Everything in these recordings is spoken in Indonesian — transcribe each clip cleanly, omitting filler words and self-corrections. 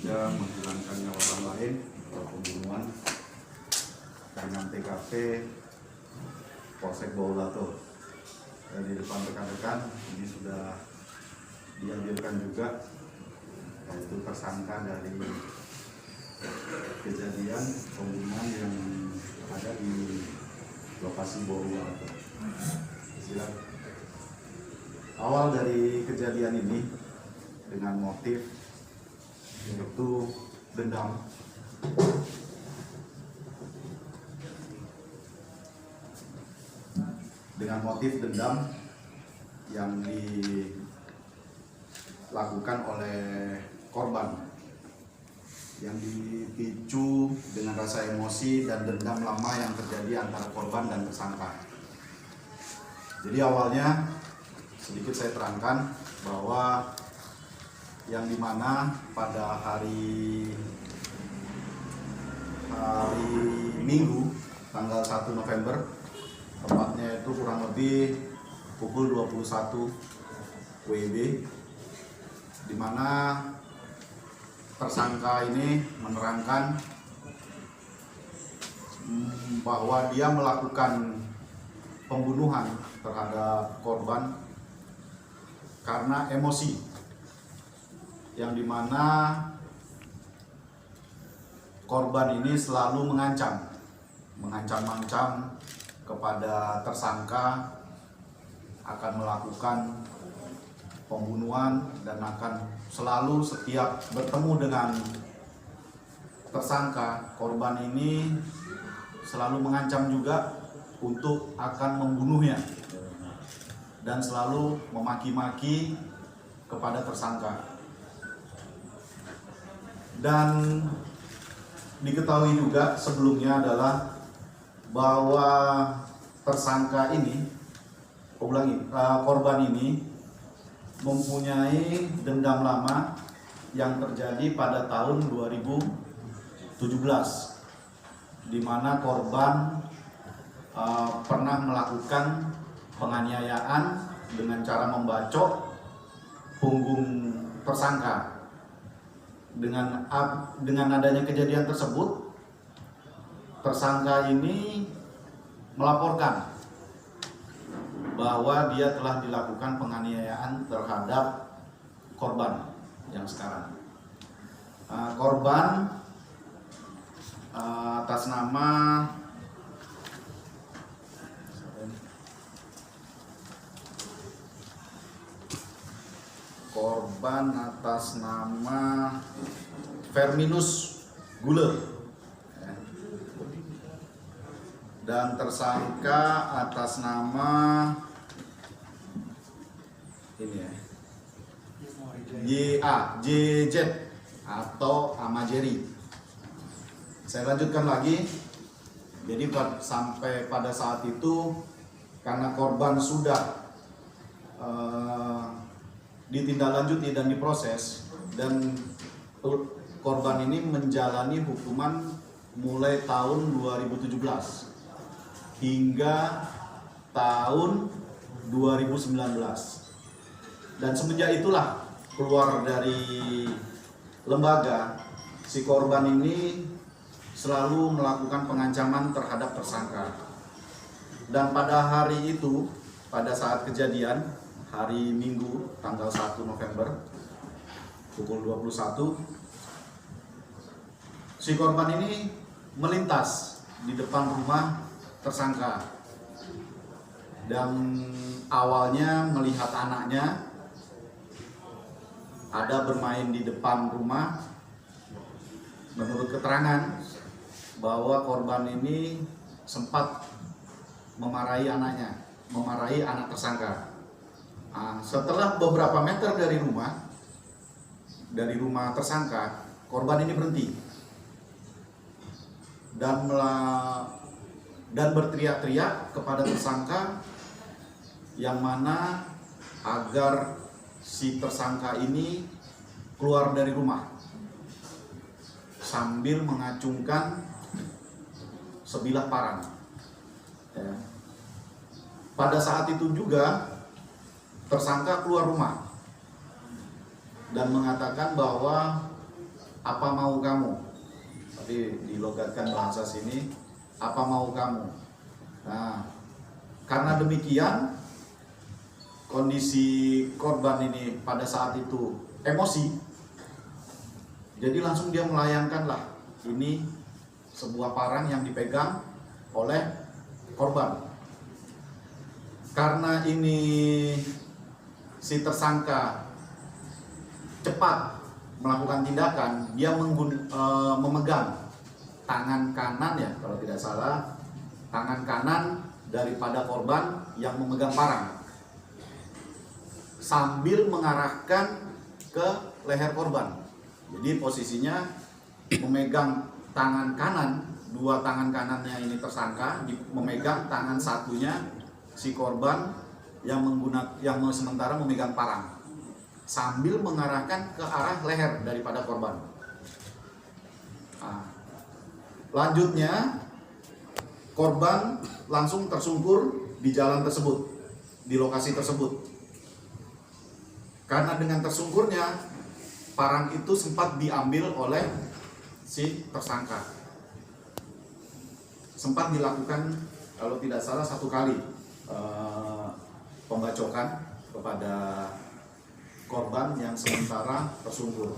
tega menghilangkan nyawa orang lain atau pembunuhan dengan TKP Polsek Baulato. Dan di depan rekan-rekan ini sudah dihadirkan juga, yaitu tersangka dari kejadian pembunuhan yang ada di lokasi Baulato. Silakan. Awal dari kejadian ini dengan motif yaitu dendam. Dengan motif dendam yang dilakukan oleh korban, yang dipicu dengan rasa emosi dan dendam lama yang terjadi antara korban dan tersangka. Jadi awalnya sedikit saya terangkan bahwa yang dimana pada hari Minggu tanggal 1 November, tepatnya itu kurang lebih pukul 21 WIB, di mana tersangka ini menerangkan bahwa dia melakukan pembunuhan terhadap korban karena emosi, yang dimana korban ini selalu mengancam-ancam kepada tersangka akan melakukan pembunuhan dan akan selalu setiap bertemu dengan tersangka, korban ini selalu mengancam juga untuk akan membunuhnya dan selalu memaki-maki kepada tersangka. Dan diketahui juga sebelumnya adalah bahwa tersangka ini, korban ini mempunyai dendam lama yang terjadi pada tahun 2017, di mana korban pernah melakukan penganiayaan dengan cara membacok punggung tersangka. Dengan adanya kejadian tersebut, tersangka ini melaporkan bahwa dia telah dilakukan penganiayaan terhadap korban yang sekarang. Korban atas nama Ferminus Guler, dan tersangka atas nama JZ atau Amajeri. Saya lanjutkan lagi. Jadi sampai pada saat itu, karena korban sudah ditindaklanjuti dan diproses, dan korban ini menjalani hukuman mulai tahun 2017 hingga tahun 2019, dan semenjak itulah keluar dari lembaga, si korban ini selalu melakukan pengancaman terhadap tersangka. Dan pada hari itu, pada saat kejadian hari Minggu tanggal 1 November pukul 21, si korban ini melintas di depan rumah tersangka dan awalnya melihat anaknya ada bermain di depan rumah. Menurut keterangan bahwa korban ini sempat memarahi anak tersangka. Setelah beberapa meter dari rumah tersangka, korban ini berhenti dan berteriak-teriak kepada tersangka, yang mana agar si tersangka ini keluar dari rumah sambil mengacungkan sebilah parang. Pada saat itu juga tersangka keluar rumah dan mengatakan bahwa apa mau kamu? Tapi dilogatkan bahasa sini, apa mau kamu? Nah, karena demikian kondisi korban ini pada saat itu emosi, jadi langsung dia melayangkanlah ini sebuah parang yang dipegang oleh korban. Karena ini si tersangka cepat melakukan tindakan, dia memegang tangan kanan, ya kalau tidak salah, tangan kanan daripada korban yang memegang parang, sambil mengarahkan ke leher korban. Jadi posisinya memegang tangan kanan, dua tangan kanannya ini tersangka memegang tangan satunya si korban yang sementara memegang parang, sambil mengarahkan ke arah leher daripada korban. Nah, lanjutnya korban langsung tersungkur di jalan tersebut, di lokasi tersebut. Karena dengan tersungkurnya, parang itu sempat diambil oleh si tersangka. Sempat dilakukan, kalau tidak salah 1 kali pembacokan kepada korban yang sementara tersungkur.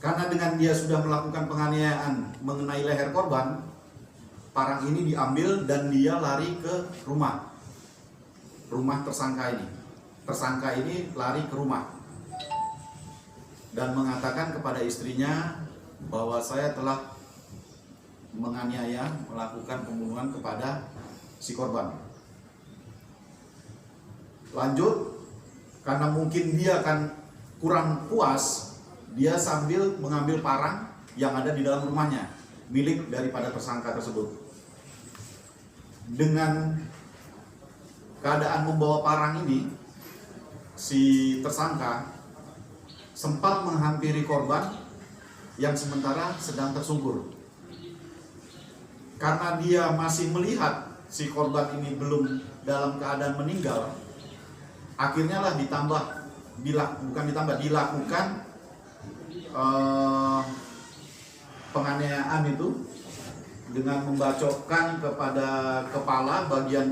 Karena dengan dia sudah melakukan penganiayaan mengenai leher korban, parang ini diambil dan dia lari ke rumah tersangka ini. Tersangka ini lari ke rumah dan mengatakan kepada istrinya bahwa saya telah menganiaya, melakukan pembunuhan kepada si korban. Lanjut, karena mungkin dia akan kurang puas, dia sambil mengambil parang yang ada di dalam rumahnya, milik daripada tersangka tersebut. Dengan keadaan membawa parang ini, si tersangka sempat menghampiri korban yang sementara sedang tersungkur. Karena dia masih melihat si korban ini belum dalam keadaan meninggal, akhirnya lah dilakukan penganiayaan itu dengan membacokkan kepada kepala bagian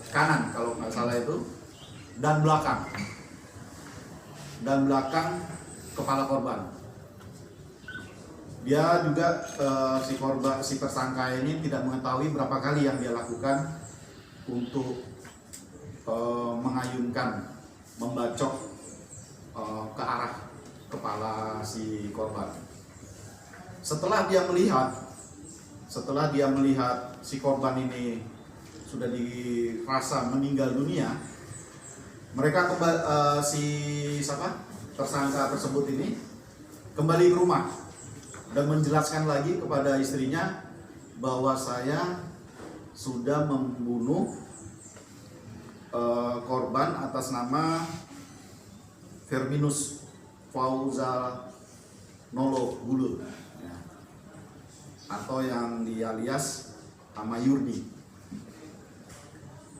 kanan kalau nggak salah itu, dan belakang kepala korban. Dia juga si tersangka ini tidak mengetahui berapa kali yang dia lakukan untuk mengayunkan, membacok ke arah kepala si korban. Setelah dia melihat si korban ini sudah dirasa meninggal dunia, mereka tersangka tersebut ini kembali ke rumah dan menjelaskan lagi kepada istrinya bahwa saya sudah membunuh korban atas nama Firminus Fauzanolo Gulu, ya, atau yang alias nama Yurdi.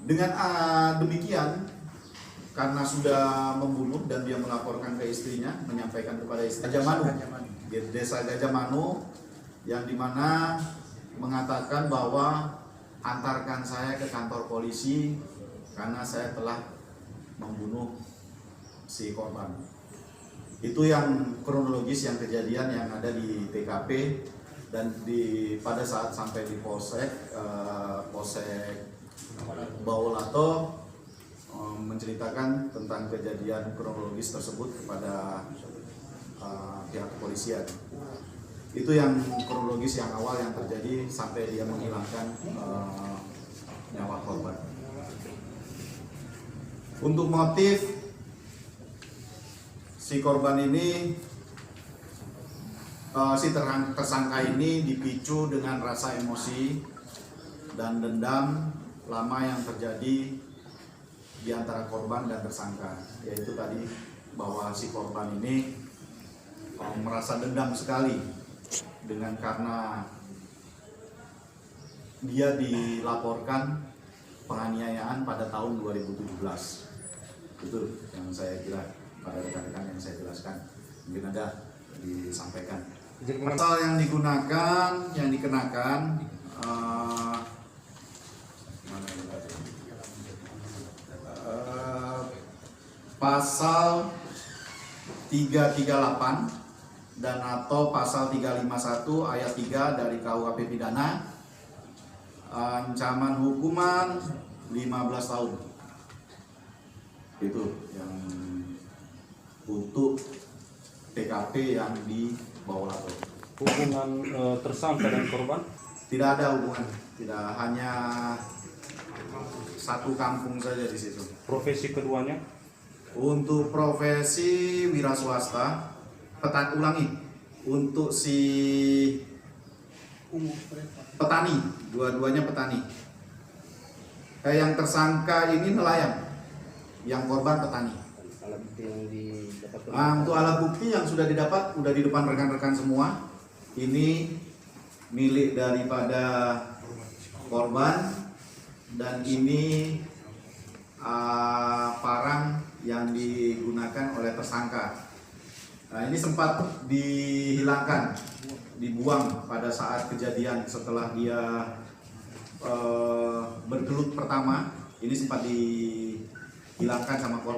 Dengan demikian, karena sudah membunuh dan dia melaporkan ke istrinya, menyampaikan kepada istri Desa Gajah Manu, yang dimana mengatakan bahwa antarkan saya ke kantor polisi karena saya telah membunuh si korban. Itu yang kronologis yang kejadian yang ada di TKP dan pada saat sampai di Polsek Bawolato menceritakan tentang kejadian kronologis tersebut kepada pihak kepolisian. Itu yang kronologis yang awal yang terjadi sampai dia menghilangkan nyawa korban. Untuk motif si korban ini, si tersangka ini dipicu dengan rasa emosi dan dendam lama yang terjadi di antara korban dan tersangka, yaitu tadi bahwa si korban ini merasa dendam sekali karena dia dilaporkan penganiayaan pada tahun 2017. Itu yang saya kira pada rekan-rekan yang saya jelaskan. dijelaskan, mungkin ada disampaikan. Pasal yang dikenakan pasal 338 dan atau pasal 351 ayat 3 dari KUHP pidana, ancaman hukuman 15 tahun. Itu yang untuk TKP yang di Bawah Lato. Hubungan tersangka dan korban? Tidak ada hubungan, tidak, hanya satu kampung saja di situ. Profesi keduanya? Untuk profesi wira swasta, untuk si petani, dua-duanya petani. Yang tersangka ini nelayan, yang korban petani. alat bukti yang didapatkan. Untuk alat bukti yang sudah didapat, sudah di depan rekan-rekan semua. Ini milik daripada korban dan ini parang yang digunakan oleh tersangka. Nah, ini sempat dihilangkan, dibuang pada saat kejadian setelah dia bergelut pertama. Ini sempat dihilangkan sama korban.